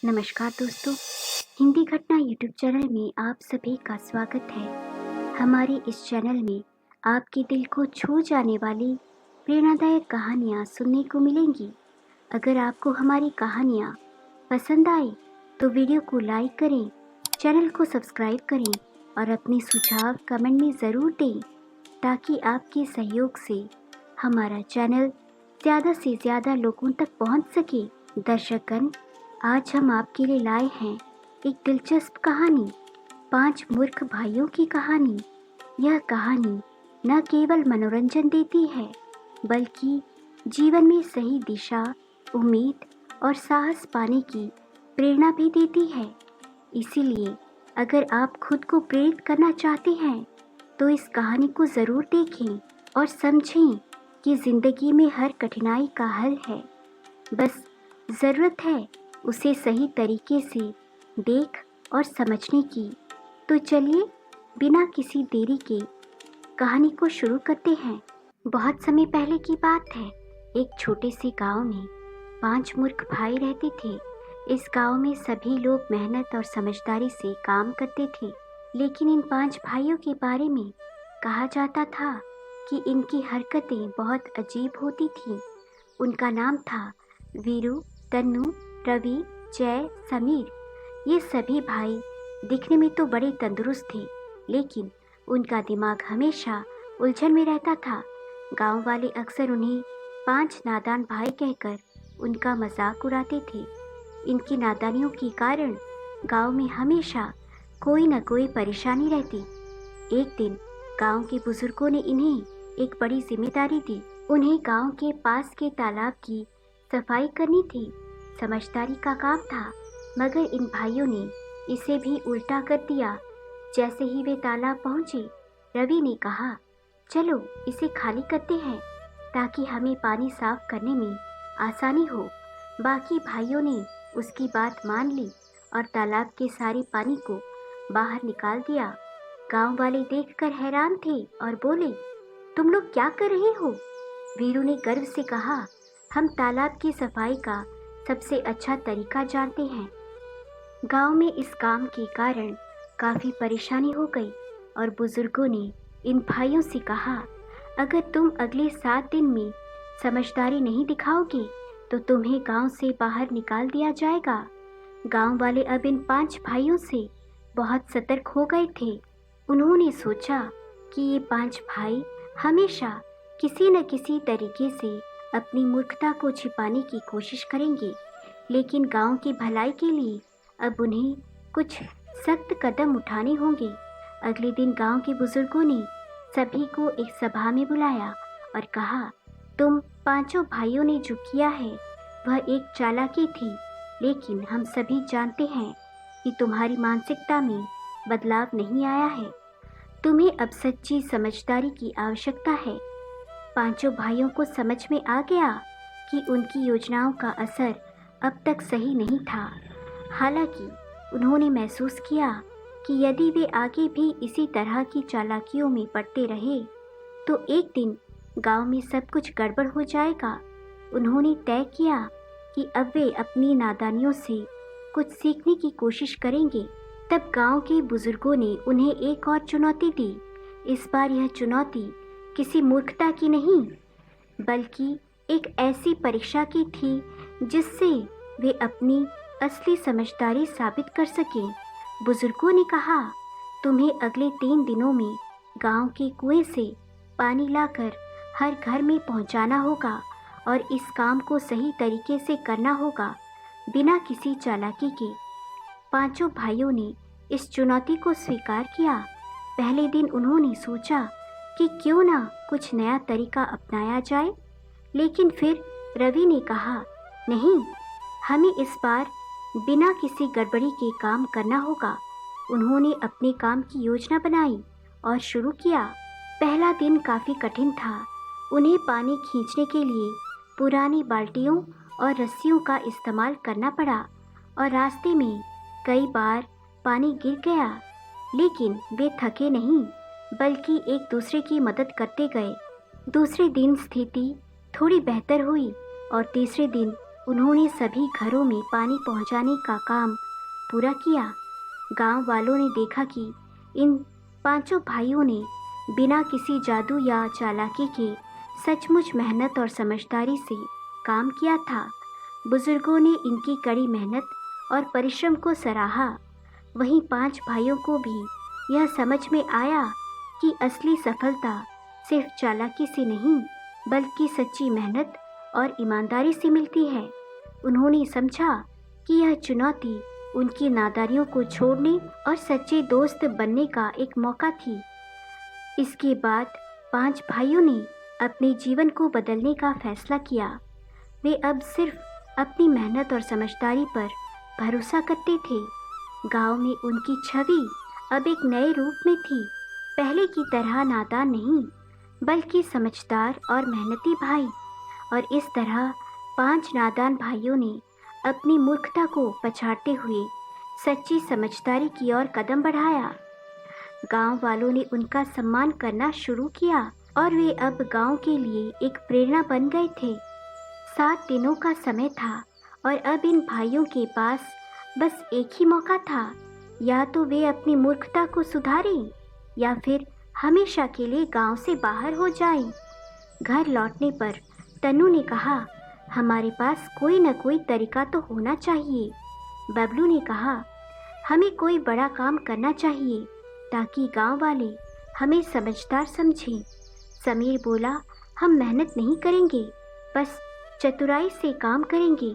नमस्कार दोस्तों, हिंदी घटना यूट्यूब चैनल में आप सभी का स्वागत है। हमारे इस चैनल में आपके दिल को छू जाने वाली प्रेरणादायक कहानियाँ सुनने को मिलेंगी। अगर आपको हमारी कहानियाँ पसंद आए तो वीडियो को लाइक करें, चैनल को सब्सक्राइब करें और अपने सुझाव कमेंट में ज़रूर दें ताकि आपके सहयोग से हमारा चैनल ज़्यादा से ज़्यादा लोगों तक पहुंच सके। दर्शकगण, आज हम आपके लिए लाए हैं एक दिलचस्प कहानी, 5 मूर्ख भाइयों की कहानी। यह कहानी न केवल मनोरंजन देती है बल्कि जीवन में सही दिशा, उम्मीद और साहस पाने की प्रेरणा भी देती है। इसीलिए अगर आप खुद को प्रेरित करना चाहते हैं तो इस कहानी को ज़रूर देखें और समझें कि ज़िंदगी में हर कठिनाई का हल है। बस ज़रूरत है उसे सही तरीके से देख और समझने की। तो चलिए बिना किसी देरी के कहानी को शुरू करते हैं। बहुत समय पहले की बात है। एक छोटे से गांव में 5 मूर्ख भाई रहते थे। इस गांव में सभी लोग मेहनत और समझदारी से काम करते थे, लेकिन इन 5 भाइयों के बारे में कहा जाता था कि इनकी हरकतें बहुत अजीब होती थीं। उनका नाम था वीरू, तन्नू, रवि, जय, समीर। ये सभी भाई दिखने में तो बड़े तंदुरुस्त थे, लेकिन उनका दिमाग हमेशा उलझन में रहता था। गांव वाले अक्सर उन्हें 5 नादान भाई कहकर उनका मजाक उड़ाते थे। इनकी नादानियों के कारण गांव में हमेशा कोई न कोई परेशानी रहती। एक दिन गांव के बुजुर्गों ने इन्हें एक बड़ी जिम्मेदारी दी। उन्हें गांव के पास के तालाब की सफाई करनी थी। समझदारी का काम था, मगर इन भाइयों ने इसे भी उल्टा कर दिया। जैसे ही वे तालाब पहुंचे, रवि ने कहा, चलो इसे खाली करते हैं ताकि हमें पानी साफ करने में आसानी हो। बाकी भाइयों ने उसकी बात मान ली और तालाब के सारे पानी को बाहर निकाल दिया। गांव वाले देखकर हैरान थे और बोले, तुम लोग क्या कर रहे हो? वीरू ने गर्व से कहा, हम तालाब की सफाई का सबसे अच्छा तरीका जानते हैं। गांव में इस काम के कारण काफ़ी परेशानी हो गई और बुजुर्गों ने इन भाइयों से कहा, अगर तुम अगले 7 दिन में समझदारी नहीं दिखाओगे तो तुम्हें गांव से बाहर निकाल दिया जाएगा। गांव वाले अब इन 5 भाइयों से बहुत सतर्क हो गए थे। उन्होंने सोचा कि ये 5 भाई हमेशा किसी न किसी तरीके से अपनी मूर्खता को छिपाने की कोशिश करेंगे, लेकिन गांव की भलाई के लिए अब उन्हें कुछ सख्त कदम उठाने होंगे। अगले दिन गांव के बुजुर्गों ने सभी को एक सभा में बुलाया और कहा, तुम 5 भाइयों ने जो किया है वह एक चालाकी थी, लेकिन हम सभी जानते हैं कि तुम्हारी मानसिकता में बदलाव नहीं आया है। तुम्हें अब सच्ची समझदारी की आवश्यकता है। 5 भाइयों को समझ में आ गया कि उनकी योजनाओं का असर अब तक सही नहीं था। हालांकि उन्होंने महसूस किया कि यदि वे आगे भी इसी तरह की चालाकियों में पड़ते रहे तो एक दिन गांव में सब कुछ गड़बड़ हो जाएगा। उन्होंने तय किया कि अब वे अपनी नादानियों से कुछ सीखने की कोशिश करेंगे। तब गांव के बुजुर्गों ने उन्हें एक और चुनौती दी। इस बार यह चुनौती किसी मूर्खता की नहीं, बल्कि एक ऐसी परीक्षा की थी जिससे वे अपनी असली समझदारी साबित कर सकें। बुजुर्गों ने कहा, तुम्हें अगले 3 दिनों में गांव के कुएं से पानी लाकर हर घर में पहुंचाना होगा और इस काम को सही तरीके से करना होगा, बिना किसी चालाकी के। 5 भाइयों ने इस चुनौती को स्वीकार किया। पहले दिन उन्होंने सोचा कि क्यों ना कुछ नया तरीका अपनाया जाए, लेकिन फिर रवि ने कहा, नहीं, हमें इस बार बिना किसी गड़बड़ी के काम करना होगा। उन्होंने अपने काम की योजना बनाई और शुरू किया। पहला दिन काफ़ी कठिन था। उन्हें पानी खींचने के लिए पुरानी बाल्टियों और रस्सियों का इस्तेमाल करना पड़ा और रास्ते में कई बार पानी गिर गया, लेकिन वे थके नहीं बल्कि एक दूसरे की मदद करते गए। दूसरे दिन स्थिति थोड़ी बेहतर हुई और तीसरे दिन उन्होंने सभी घरों में पानी पहुंचाने का काम पूरा किया। गांव वालों ने देखा कि इन पांचों भाइयों ने बिना किसी जादू या चालाकी के सचमुच मेहनत और समझदारी से काम किया था। बुजुर्गों ने इनकी कड़ी मेहनत और परिश्रम को सराहा। वहीं 5 भाइयों को भी यह समझ में आया कि असली सफलता सिर्फ चालाकी से नहीं, बल्कि सच्ची मेहनत और ईमानदारी से मिलती है। उन्होंने समझा कि यह चुनौती उनकी नादारियों को छोड़ने और सच्चे दोस्त बनने का एक मौका थी। इसके बाद 5 भाइयों ने अपने जीवन को बदलने का फैसला किया। वे अब सिर्फ अपनी मेहनत और समझदारी पर भरोसा करते थे। गांव में उनकी छवि अब एक नए रूप में थी। पहले की तरह नादान नहीं, बल्कि समझदार और मेहनती भाई। और इस तरह 5 नादान भाइयों ने अपनी मूर्खता को पछाड़ते हुए सच्ची समझदारी की ओर कदम बढ़ाया। गांव वालों ने उनका सम्मान करना शुरू किया और वे अब गांव के लिए एक प्रेरणा बन गए थे। 7 दिनों का समय था और अब इन भाइयों के पास बस एक ही मौका था। या तो वे अपनी मूर्खता को सुधारें या फिर हमेशा के लिए गांव से बाहर हो जाएं। घर लौटने पर तन्नू ने कहा, हमारे पास कोई न कोई तरीका तो होना चाहिए। बबलू ने कहा, हमें कोई बड़ा काम करना चाहिए ताकि गांव वाले हमें समझदार समझें। समीर बोला, हम मेहनत नहीं करेंगे, बस चतुराई से काम करेंगे।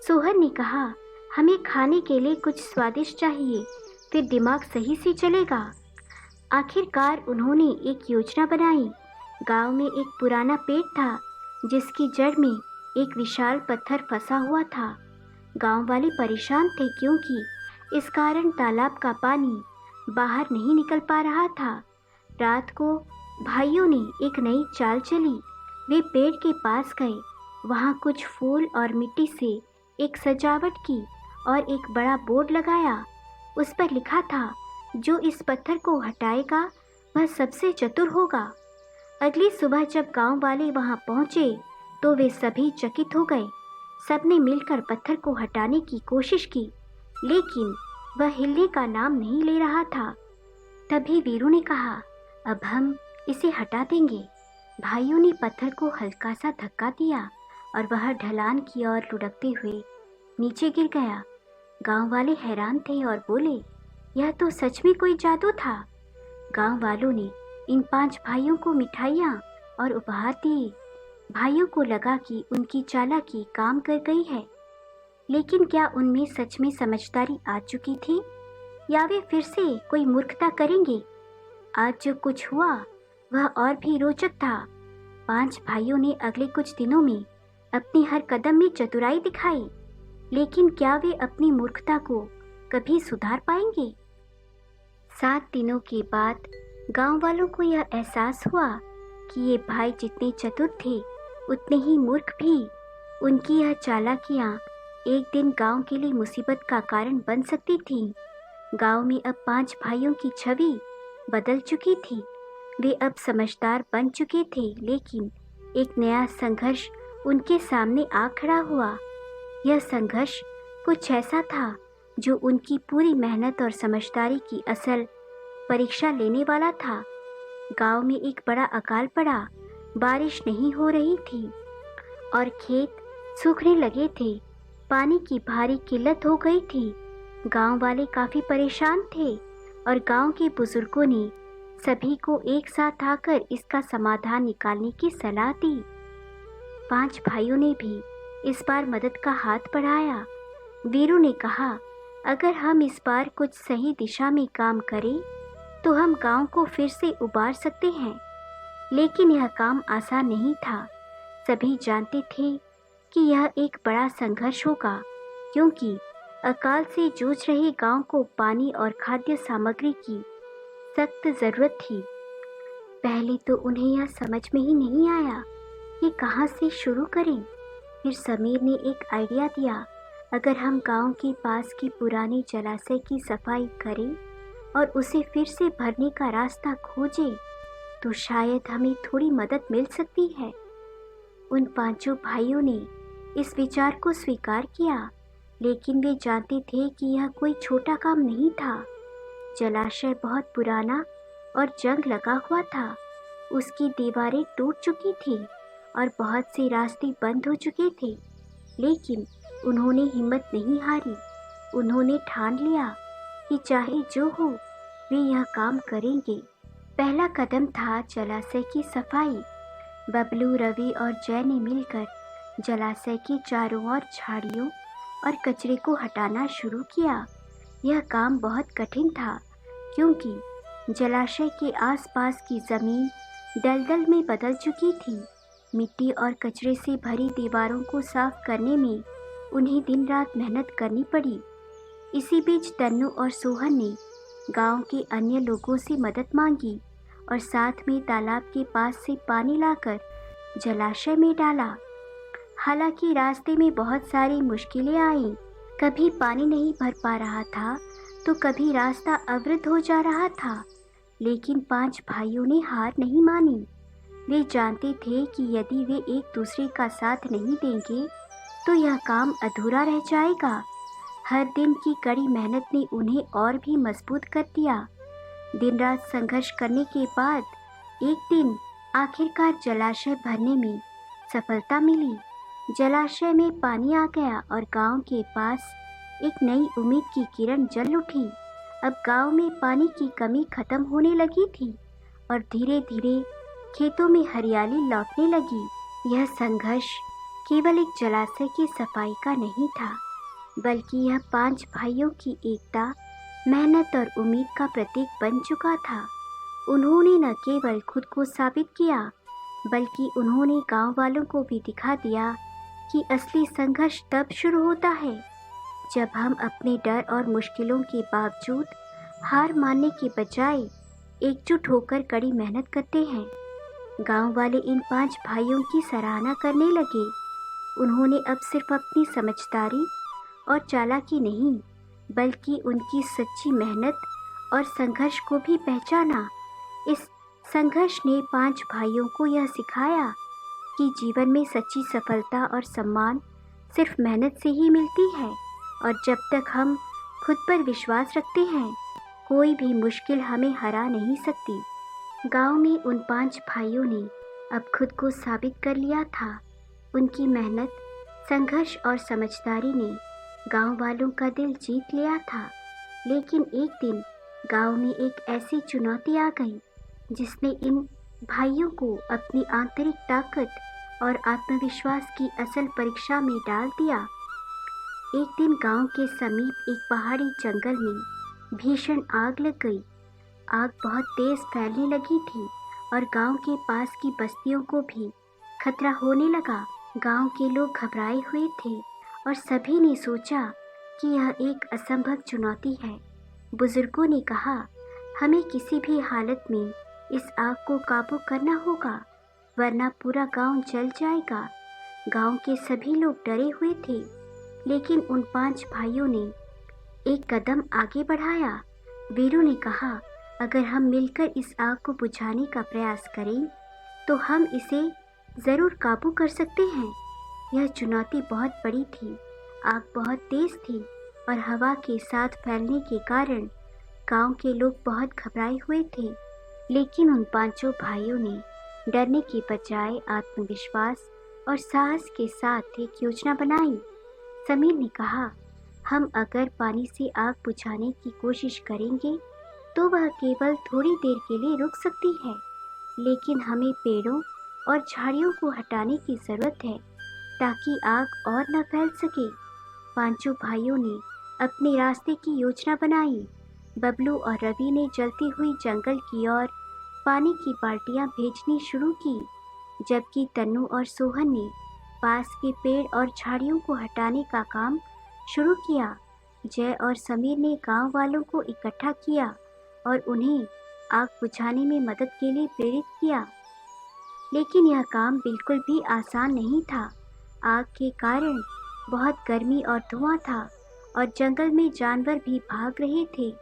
सोहन ने कहा, हमें खाने के लिए कुछ स्वादिष्ट चाहिए, फिर दिमाग सही से चलेगा। आखिरकार उन्होंने एक योजना बनाई। गांव में एक पुराना पेड़ था जिसकी जड़ में एक विशाल पत्थर फंसा हुआ था। गांव वाले परेशान थे क्योंकि इस कारण तालाब का पानी बाहर नहीं निकल पा रहा था। रात को भाइयों ने एक नई चाल चली। वे पेड़ के पास गए, वहां कुछ फूल और मिट्टी से एक सजावट की और एक बड़ा बोर्ड लगाया। उस पर लिखा था, जो इस पत्थर को हटाएगा वह सबसे चतुर होगा। अगली सुबह जब गांव वाले वहां पहुंचे तो वे सभी चकित हो गए। सबने मिलकर पत्थर को हटाने की कोशिश की, लेकिन वह हिलने का नाम नहीं ले रहा था। तभी वीरू ने कहा, अब हम इसे हटा देंगे। भाइयों ने पत्थर को हल्का सा धक्का दिया और वह ढलान की ओर लुढ़कते हुए नीचे गिर गया। गांव वाले हैरान थे और बोले, यह तो सच में कोई जादू था। गांव वालों ने इन 5 भाइयों को मिठाइयाँ और उपहार दिए। भाइयों को लगा कि उनकी चालाकी काम कर गई है, लेकिन क्या उनमें सच में समझदारी आ चुकी थी या वे फिर से कोई मूर्खता करेंगे? आज जो कुछ हुआ वह और भी रोचक था। 5 भाइयों ने अगले कुछ दिनों में अपनी हर कदम में चतुराई दिखाई, लेकिन क्या वे अपनी मूर्खता को कभी सुधार पाएंगे? 7 दिनों के बाद गांव वालों को यह एहसास हुआ कि ये भाई जितने चतुर थे उतने ही मूर्ख भी। उनकी यह चालाकियाँ एक दिन गांव के लिए मुसीबत का कारण बन सकती थीं। गांव में अब 5 भाइयों की छवि बदल चुकी थी। वे अब समझदार बन चुके थे, लेकिन एक नया संघर्ष उनके सामने आ खड़ा हुआ। यह संघर्ष कुछ ऐसा था जो उनकी पूरी मेहनत और समझदारी की असल परीक्षा लेने वाला था। गांव में एक बड़ा अकाल पड़ा। बारिश नहीं हो रही थी और खेत सूखने लगे थे। पानी की भारी किल्लत हो गई थी। गांव वाले काफी परेशान थे और गांव के बुजुर्गों ने सभी को एक साथ आकर इसका समाधान निकालने की सलाह दी। 5 भाइयों ने भी इस बार मदद का हाथ बढ़ाया। वीरू ने कहा, अगर हम इस बार कुछ सही दिशा में काम करें तो हम गांव को फिर से उबार सकते हैं। लेकिन यह काम आसान नहीं था। सभी जानते थे कि यह एक बड़ा संघर्ष होगा, क्योंकि अकाल से जूझ रहे गांव को पानी और खाद्य सामग्री की सख्त जरूरत थी। पहले तो उन्हें यह समझ में ही नहीं आया कि कहां से शुरू करें। फिर समीर ने एक आइडिया दिया, अगर हम गांव के पास की पुराने जलाशय की सफाई करें और उसे फिर से भरने का रास्ता खोजें तो शायद हमें थोड़ी मदद मिल सकती है। उन 5 भाइयों ने इस विचार को स्वीकार किया, लेकिन वे जानते थे कि यह कोई छोटा काम नहीं था। जलाशय बहुत पुराना और जंग लगा हुआ था। उसकी दीवारें टूट चुकी थी और बहुत से रास्ते बंद हो चुके थे, लेकिन उन्होंने हिम्मत नहीं हारी। उन्होंने ठान लिया कि चाहे जो हो, वे यह काम करेंगे। पहला कदम था जलाशय की सफाई। बबलू, रवि और जय ने मिलकर जलाशय के चारों ओर झाड़ियों और कचरे को हटाना शुरू किया। यह काम बहुत कठिन था, क्योंकि जलाशय के आसपास की जमीन दलदल में बदल चुकी थी। मिट्टी और कचरे से भरी दीवारों को साफ करने में उन्हें दिन रात मेहनत करनी पड़ी। इसी बीच तन्नू और सोहन ने गांव के अन्य लोगों से मदद मांगी और साथ में तालाब के पास से पानी लाकर जलाशय में डाला। हालांकि रास्ते में बहुत सारी मुश्किलें आईं। कभी पानी नहीं भर पा रहा था, तो कभी रास्ता अवरुद्ध हो जा रहा था, लेकिन 5 भाइयों ने हार नहीं मानी। वे जानते थे कि यदि वे एक दूसरे का साथ नहीं देंगे तो यह काम अधूरा रह जाएगा। हर दिन की कड़ी मेहनत ने उन्हें और भी मजबूत कर दिया। दिन रात संघर्ष करने के बाद एक दिन आखिरकार जलाशय भरने में सफलता मिली। जलाशय में पानी आ गया और गांव के पास एक नई उम्मीद की किरण जल उठी। अब गांव में पानी की कमी खत्म होने लगी थी और धीरे धीरे खेतों में हरियाली लौटने लगी। यह संघर्ष केवल एक जलाशय की सफाई का नहीं था, बल्कि यह 5 भाइयों की एकता, मेहनत और उम्मीद का प्रतीक बन चुका था। उन्होंने न केवल खुद को साबित किया, बल्कि उन्होंने गांव वालों को भी दिखा दिया कि असली संघर्ष तब शुरू होता है जब हम अपने डर और मुश्किलों के बावजूद हार मानने के बजाय एकजुट होकर कड़ी मेहनत करते हैं। गांव वाले इन 5 भाइयों की सराहना करने लगे। उन्होंने अब सिर्फ अपनी समझदारी और चालाकी नहीं, बल्कि उनकी सच्ची मेहनत और संघर्ष को भी पहचाना। इस संघर्ष ने 5 भाइयों को यह सिखाया कि जीवन में सच्ची सफलता और सम्मान सिर्फ मेहनत से ही मिलती है, और जब तक हम खुद पर विश्वास रखते हैं, कोई भी मुश्किल हमें हरा नहीं सकती। गांव में उन 5 भाइयों ने अब खुद को साबित कर लिया था। उनकी मेहनत, संघर्ष और समझदारी ने गांव वालों का दिल जीत लिया था। लेकिन एक दिन गांव में एक ऐसी चुनौती आ गई जिसने इन भाइयों को अपनी आंतरिक ताकत और आत्मविश्वास की असल परीक्षा में डाल दिया। एक दिन गांव के समीप एक पहाड़ी जंगल में भीषण आग लग गई। आग बहुत तेज फैलने लगी थी और गांव के पास की बस्तियों को भी खतरा होने लगा। गांव के लोग घबराए हुए थे और सभी ने सोचा कि यह एक असंभव चुनौती है। बुजुर्गों ने कहा, हमें किसी भी हालत में इस आग को काबू करना होगा, वरना पूरा गांव जल जाएगा। गांव के सभी लोग डरे हुए थे, लेकिन उन 5 भाइयों ने एक कदम आगे बढ़ाया। वीरू ने कहा, अगर हम मिलकर इस आग को बुझाने का प्रयास करें तो हम इसे ज़रूर काबू कर सकते हैं। यह चुनौती बहुत बड़ी थी। आग बहुत तेज थी और हवा के साथ फैलने के कारण गांव के लोग बहुत घबराए हुए थे। लेकिन उन 5 भाइयों ने डरने के बजाय आत्मविश्वास और साहस के साथ एक योजना बनाई। समीर ने कहा, हम अगर पानी से आग बुझाने की कोशिश करेंगे तो वह केवल थोड़ी देर के लिए रुक सकती है, लेकिन हमें पेड़ों और झाड़ियों को हटाने की ज़रूरत है ताकि आग और न फैल सके। 5 भाइयों ने अपने रास्ते की योजना बनाई। बबलू और रवि ने जलती हुई जंगल की ओर पानी की बाल्टियां भेजनी शुरू की, जबकि तन्नू और सोहन ने पास के पेड़ और झाड़ियों को हटाने का काम शुरू किया। जय और समीर ने गांव वालों को इकट्ठा किया और उन्हें आग बुझाने में मदद के लिए प्रेरित किया। लेकिन यह काम बिल्कुल भी आसान नहीं था। आग के कारण बहुत गर्मी और धुआं था और जंगल में जानवर भी भाग रहे थे,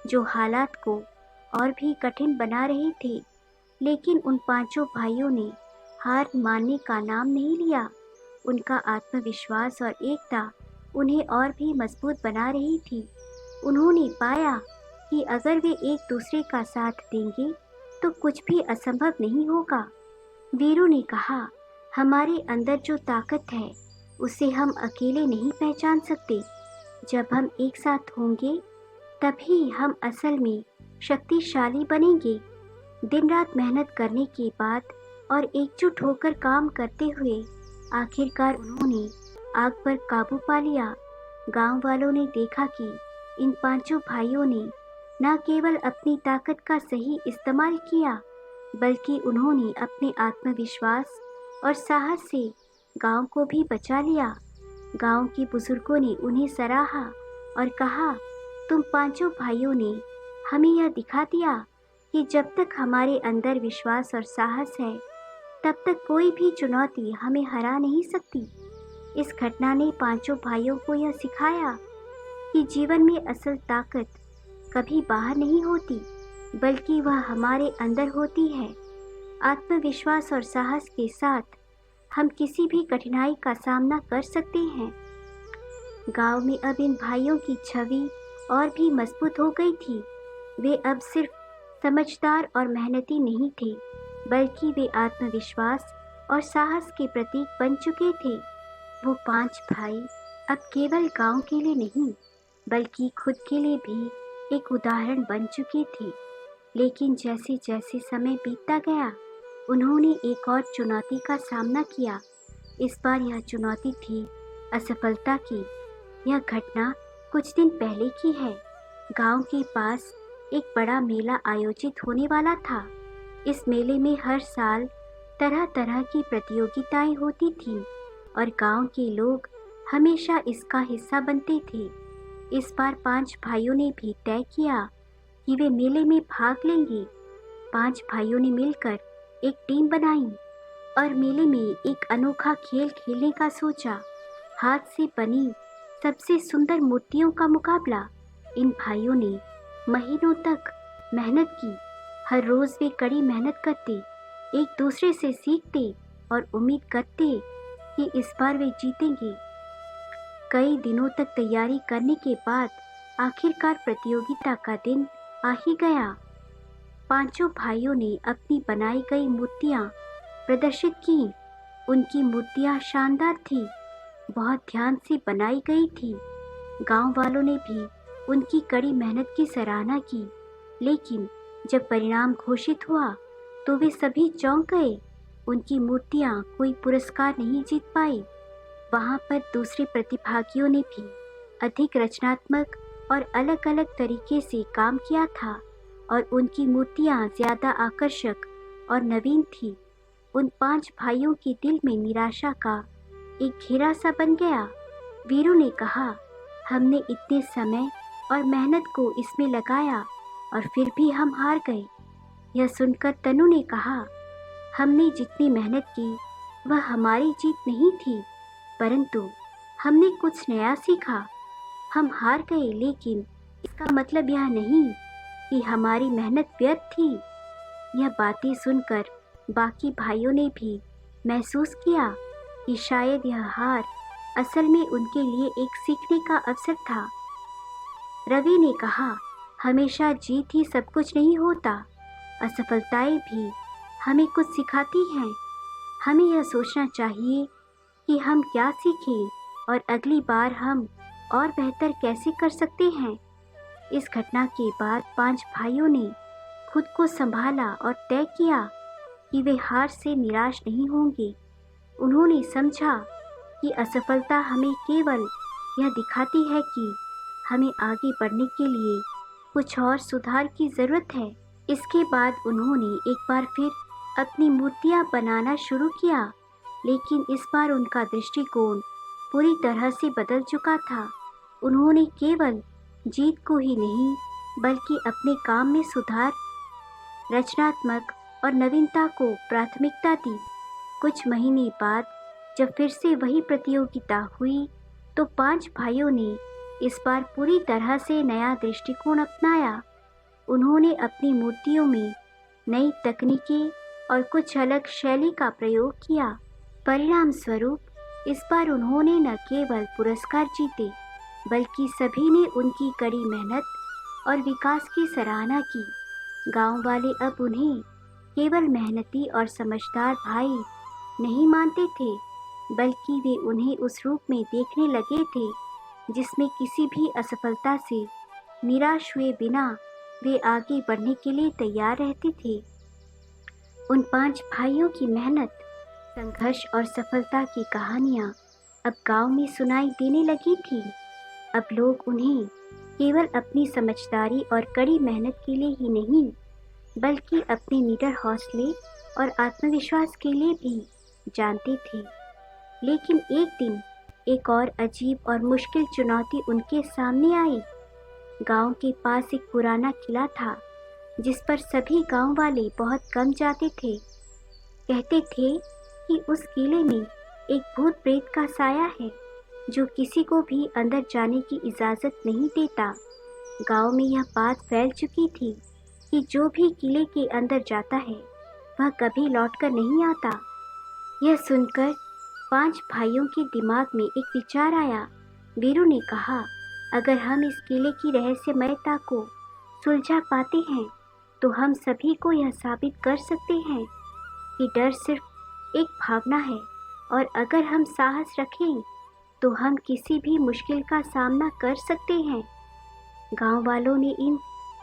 जो हालात को और भी कठिन बना रहे थे। लेकिन उन 5 भाइयों ने हार मानने का नाम नहीं लिया। उनका आत्मविश्वास और एकता उन्हें और भी मजबूत बना रही थी। उन्होंने पाया कि अगर वे एक दूसरे का साथ देंगे तो कुछ भी असंभव नहीं होगा। वीरू ने कहा, हमारे अंदर जो ताकत है उसे हम अकेले नहीं पहचान सकते। जब हम एक साथ होंगे तभी हम असल में शक्तिशाली बनेंगे। दिन रात मेहनत करने के बाद और एकजुट होकर काम करते हुए आखिरकार उन्होंने आग पर काबू पा लिया। गांव वालों ने देखा कि इन पांचों भाइयों ने न केवल अपनी ताकत का सही इस्तेमाल किया, बल्कि उन्होंने अपने आत्मविश्वास और साहस से गांव को भी बचा लिया। गांव के बुजुर्गों ने उन्हें सराहा और कहा, तुम पांचों भाइयों ने हमें यह दिखा दिया कि जब तक हमारे अंदर विश्वास और साहस है तब तक कोई भी चुनौती हमें हरा नहीं सकती। इस घटना ने पांचों भाइयों को यह सिखाया कि जीवन में असल ताकत कभी बाहर नहीं होती, बल्कि वह हमारे अंदर होती है। आत्मविश्वास और साहस के साथ हम किसी भी कठिनाई का सामना कर सकते हैं। गांव में अब इन भाइयों की छवि और भी मजबूत हो गई थी। वे अब सिर्फ समझदार और मेहनती नहीं थे, बल्कि वे आत्मविश्वास और साहस के प्रतीक बन चुके थे। वो पांच भाई अब केवल गांव के लिए नहीं, बल्कि खुद के लिए भी एक उदाहरण बन चुके थे। लेकिन जैसे जैसे समय बीतता गया, उन्होंने एक और चुनौती का सामना किया। इस बार यह चुनौती थी असफलता की। यह घटना कुछ दिन पहले की है। गांव के पास एक बड़ा मेला आयोजित होने वाला था। इस मेले में हर साल तरह तरह की प्रतियोगिताएं होती थीं और गांव के लोग हमेशा इसका हिस्सा बनते थे। इस बार पांच भाइयों ने भी तय किया कि वे मेले में भाग लेंगे। पांच भाइयों ने मिलकर एक टीम बनाई और मेले में एक अनोखा खेल खेलने का सोचा। हाथ से बनी सबसे सुंदर मूर्तियों का मुकाबला। इन भाइयों ने महीनों तक मेहनत की। हर रोज वे कड़ी मेहनत करते, एक दूसरे से सीखते और उम्मीद करते कि इस बार वे जीतेंगे। कई दिनों तक तैयारी करने के बाद आखिरकार प्रतियोगिता का दिन आ ही गया। पांचों भाइयों ने अपनी बनाई गई मूर्तियां प्रदर्शित की। उनकी मूर्तियां शानदार थी, बहुत ध्यान से बनाई गई थी। गांव वालों ने भी उनकी कड़ी मेहनत की सराहना की। लेकिन जब परिणाम घोषित हुआ तो वे सभी चौंक गए। उनकी मूर्तियां कोई पुरस्कार नहीं जीत पाई। वहां पर दूसरे प्रतिभागियों ने भी अधिक रचनात्मक और अलग-अलग तरीके से काम किया था और उनकी मूर्तियां ज्यादा आकर्षक और नवीन थी। उन पांच भाइयों के दिल में निराशा का एक घेरा सा बन गया। वीरू ने कहा, हमने इतने समय और मेहनत को इसमें लगाया और फिर भी हम हार गए। यह सुनकर तनु ने कहा, हमने जितनी मेहनत की वह हमारी जीत नहीं थी, परंतु हमने कुछ नया सीखा। हम हार गए, लेकिन इसका मतलब यह नहीं कि हमारी मेहनत व्यर्थ थी। यह बातें सुनकर बाकी भाइयों ने भी महसूस किया कि शायद यह हार असल में उनके लिए एक सीखने का अवसर था। रवि ने कहा, हमेशा जीत ही सब कुछ नहीं होता, असफलताएं भी हमें कुछ सिखाती हैं। हमें यह सोचना चाहिए कि हम क्या सीखें और अगली बार हम और बेहतर कैसे कर सकते हैं। इस घटना के बाद पांच भाइयों ने खुद को संभाला और तय किया कि वे हार से निराश नहीं होंगे। उन्होंने समझा कि असफलता हमें केवल यह दिखाती है कि हमें आगे बढ़ने के लिए कुछ और सुधार की ज़रूरत है। इसके बाद उन्होंने एक बार फिर अपनी मूर्तियाँ बनाना शुरू किया, लेकिन इस बार उनका दृष्टिकोण पूरी तरह से बदल चुका था। उन्होंने केवल जीत को ही नहीं, बल्कि अपने काम में सुधार, रचनात्मक और नवीनता को प्राथमिकता दी। कुछ महीने बाद जब फिर से वही प्रतियोगिता हुई तो पांच भाइयों ने इस बार पूरी तरह से नया दृष्टिकोण अपनाया। उन्होंने अपनी मूर्तियों में नई तकनीकें और कुछ अलग शैली का प्रयोग किया। परिणाम स्वरूप इस बार उन्होंने न केवल पुरस्कार जीते बल्कि सभी ने उनकी कड़ी मेहनत और विकास की सराहना की। गांव वाले अब उन्हें केवल मेहनती और समझदार भाई नहीं मानते थे, बल्कि वे उन्हें उस रूप में देखने लगे थे जिसमें किसी भी असफलता से निराश हुए बिना वे आगे बढ़ने के लिए तैयार रहते थे। उन 5 भाइयों की मेहनत, संघर्ष और सफलता की कहानियां अब गांव में सुनाई देने लगी थी। अब लोग उन्हें केवल अपनी समझदारी और कड़ी मेहनत के लिए ही नहीं, बल्कि अपने निडर हौसले और आत्मविश्वास के लिए भी जानते थे। लेकिन एक दिन एक और अजीब और मुश्किल चुनौती उनके सामने आई। गांव के पास एक पुराना किला था जिस पर सभी गांव वाले बहुत कम जाते थे। कहते थे कि उस किले में एक भूत प्रेत का साया है जो किसी को भी अंदर जाने की इजाज़त नहीं देता। गांव में यह बात फैल चुकी थी कि जो भी किले के अंदर जाता है वह कभी लौटकर नहीं आता। यह सुनकर 5 भाइयों के दिमाग में एक विचार आया। वीरू ने कहा, अगर हम इस किले की रहस्यमयता को सुलझा पाते हैं तो हम सभी को यह साबित कर सकते हैं कि डर सिर्फ एक भावना है, और अगर हम साहस रखें तो हम किसी भी मुश्किल का सामना कर सकते हैं। गांव वालों ने इन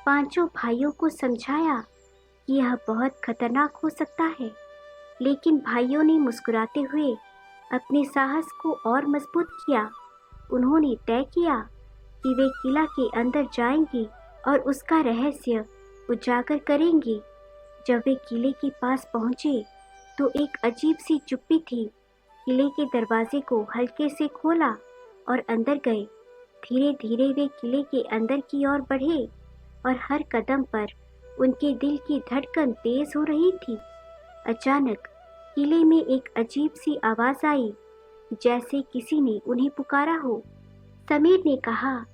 5 भाइयों को समझाया कि यह बहुत खतरनाक हो सकता है, लेकिन भाइयों ने मुस्कुराते हुए अपने साहस को और मजबूत किया। उन्होंने तय किया कि वे किला के अंदर जाएंगे और उसका रहस्य उजागर करेंगे। जब वे किले के पास पहुंचे तो एक अजीब सी चुप्पी थी। किले के दरवाजे को हल्के से खोला और अंदर गए। धीरे धीरे वे किले के अंदर की ओर बढ़े और हर कदम पर उनके दिल की धड़कन तेज हो रही थी। अचानक किले में एक अजीब सी आवाज़ आई, जैसे किसी ने उन्हें पुकारा हो। समीर ने कहा,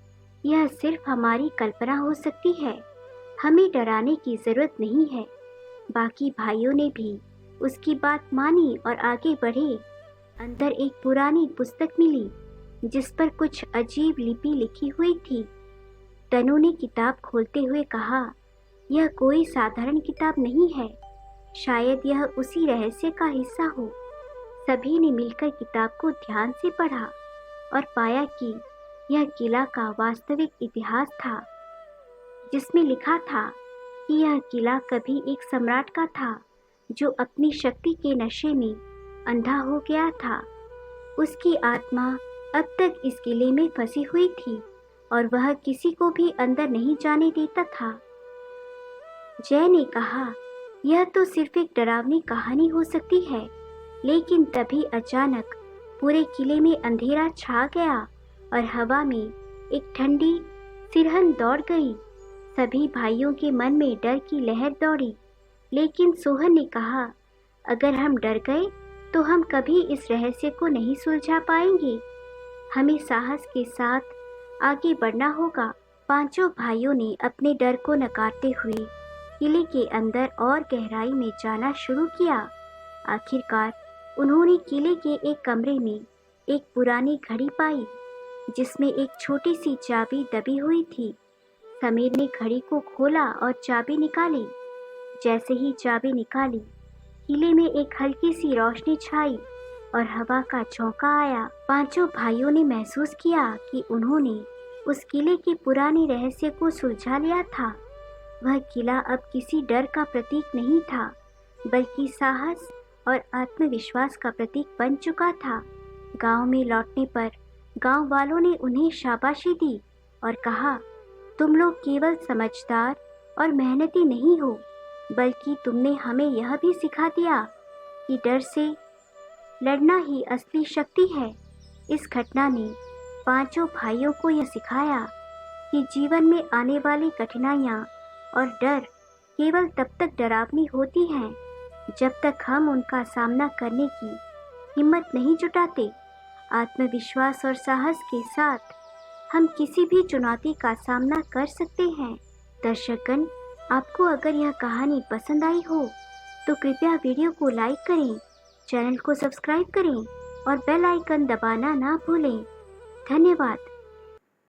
यह सिर्फ हमारी कल्पना हो सकती है, हमें डराने की ज़रूरत नहीं है। बाकी भाइयों ने भी उसकी बात मानी और आगे बढ़े। अंदर एक पुरानी पुस्तक मिली जिस पर कुछ अजीब लिपि लिखी हुई थी। तनु ने किताब खोलते हुए कहा, यह कोई साधारण किताब नहीं है, शायद यह उसी रहस्य का हिस्सा हो। सभी ने मिलकर किताब को ध्यान से पढ़ा और पाया कि यह किला का वास्तविक इतिहास था, जिसमें लिखा था कि यह किला कभी एक सम्राट का था जो अपनी शक्ति के नशे में अंधा हो गया था। उसकी आत्मा अब तक इस किले में फंसी हुई थी और वह किसी को भी अंदर नहीं जाने देता था। जय ने कहा, यह तो सिर्फ एक डरावनी कहानी हो सकती है, लेकिन तभी अचानक पूरे किले में अंधेरा छा गया और हवा में एक ठंडी सिरहन दौड़ गई। सभी भाइयों के मन में डर की लहर दौड़ी, लेकिन सोहन ने कहा, अगर हम डर गए तो हम कभी इस रहस्य को नहीं सुलझा पाएंगे। हमें साहस के साथ आगे बढ़ना होगा। 5 भाइयों ने अपने डर को नकारते हुए किले के अंदर और गहराई में जाना शुरू किया। आखिरकार उन्होंने किले के एक कमरे में एक पुरानी घड़ी पाई जिसमें एक छोटी सी चाबी दबी हुई थी। समीर ने घड़ी को खोला और चाबी निकाली। जैसे ही चाबी निकाली, किले में एक हल्की सी रोशनी छाई और हवा का झोंका आया। 5 भाइयों ने महसूस किया कि उन्होंने उस किले के पुराने रहस्य को सुलझा लिया था। वह किला अब किसी डर का प्रतीक नहीं था, बल्कि साहस और आत्मविश्वास का प्रतीक बन चुका था। गांव में लौटने पर गांव वालों ने उन्हें शाबाशी दी और कहा, तुम लोग केवल समझदार और मेहनती नहीं हो, बल्कि तुमने हमें यह भी सिखा दिया कि डर से लड़ना ही असली शक्ति है। इस घटना ने 5 भाइयों को यह सिखाया कि जीवन में आने वाली कठिनाइयाँ और डर केवल तब तक डरावनी होती हैं जब तक हम उनका सामना करने की हिम्मत नहीं जुटाते। आत्मविश्वास और साहस के साथ हम किसी भी चुनौती का सामना कर सकते हैं। दर्शकगण, आपको अगर यह कहानी पसंद आई हो तो कृपया वीडियो को लाइक करें, चैनल को सब्सक्राइब करें और बेल आइकन दबाना ना भूलें। धन्यवाद।